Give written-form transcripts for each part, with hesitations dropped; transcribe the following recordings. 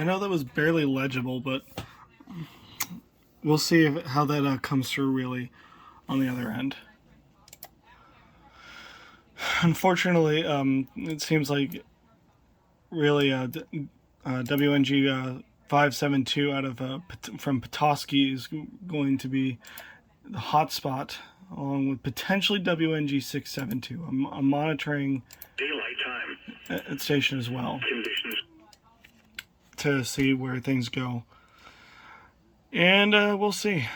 I know that was barely legible, but we'll see how that comes through really on the other end. Unfortunately, it seems like really WNG 572 out of from Petoskey is going to be the hotspot, along with potentially WNG 672. I'm monitoring daylight time at station as well conditions. To see where things go, and we'll see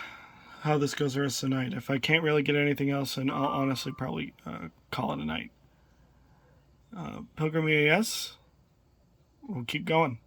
how this goes the rest of the night. If I can't really get anything else, then I'll honestly probably call it a night. Pilgrim EAS, we'll keep going.